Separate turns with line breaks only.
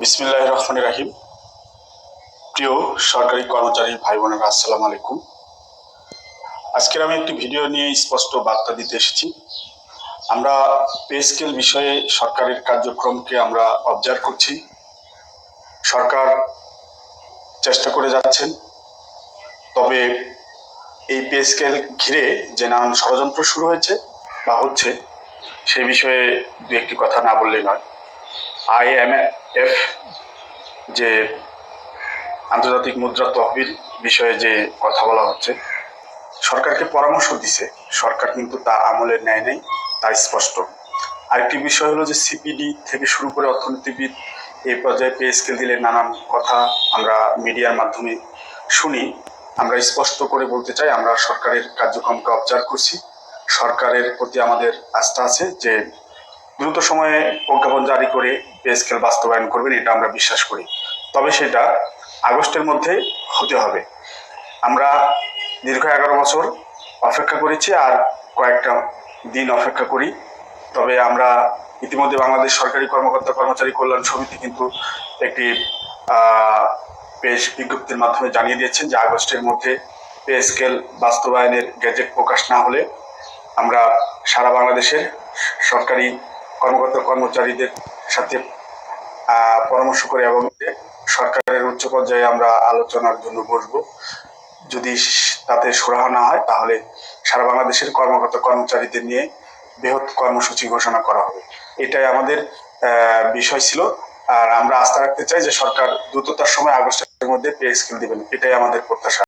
বিসমিল্লাহির রহমানির রহিম। প্রিয় সরকারি কর্মচারী ভাই বোনেরা, আসসালামু আলাইকুম। আজকের আমি একটি ভিডিও নিয়ে স্পষ্ট বার্তা দিতে এসেছি। আমরা পে স্কেল বিষয়ে সরকারের কার্যক্রমকে আমরা অবজার্ভ করছি। সরকার চেষ্টা করে যাচ্ছেন, তবে এই পে স্কেল ঘিরে যে নানান ষড়যন্ত্র শুরু হয়েছে বা হচ্ছে, সে বিষয়ে দু একটি কথা না বললেই নয়। IMF যে আন্তর্জাতিক মুদ্রা তহবিল বিষয়ে যে কথা বলা হচ্ছে, সরকারকে পরামর্শ দিছে, সরকার কিন্তু তা আমলে নেয় নাই, তা স্পষ্ট। আরেকটি বিষয় হলো যে সিপিডি থেকে শুরু করে অর্থনীতিবিদ এই পর্যায়ে পে স্কেল দিলে নানান কথা আমরা মিডিয়ার মাধ্যমে শুনি। আমরা স্পষ্ট করে বলতে চাই, আমরা সরকারের কার্যক্রমকে অবজার্ভ করছি। সরকারের প্রতি আমাদের আস্থা আছে যে দ্রুত সময়ে প্রজ্ঞাপন জারি করে পে স্কেল বাস্তবায়ন করবেন, এটা আমরা বিশ্বাস করি। তবে সেটা আগস্টের মধ্যে হতে হবে। আমরা দীর্ঘ 11 বছর অপেক্ষা করেছি, আর কয়েকটা দিন অপেক্ষা করি। তবে আমরা ইতিমধ্যে বাংলাদেশ সরকারি কর্মকর্তা কর্মচারী কল্যাণ সমিতি কিন্তু একটি পেশ বিজ্ঞপ্তির মাধ্যমে জানিয়ে দিয়েছেন যে আগস্টের মধ্যে পে স্কেল বাস্তবায়নের গেজেট প্রকাশ না হলে আমরা সারা বাংলাদেশের সরকারি কর্মকর্তা কর্মচারীদের সাথে পরামর্শ করে এবং সরকারের উচ্চ পর্যায়ে আমরা আলোচনার জন্য বসবো। যদি তাতে সুরাহা না হয়, তাহলে সারা বাংলাদেশের কর্মকর্তা কর্মচারীদের নিয়ে বৃহৎ কর্মসূচি ঘোষণা করা হবে। এটাই আমাদের বিষয় ছিল। আর আমরা আস্থা রাখতে চাই যে সরকার দ্রুততার সময় আগস্টের মধ্যে পে স্কেল দিবেন, এটাই আমাদের প্রত্যাশা।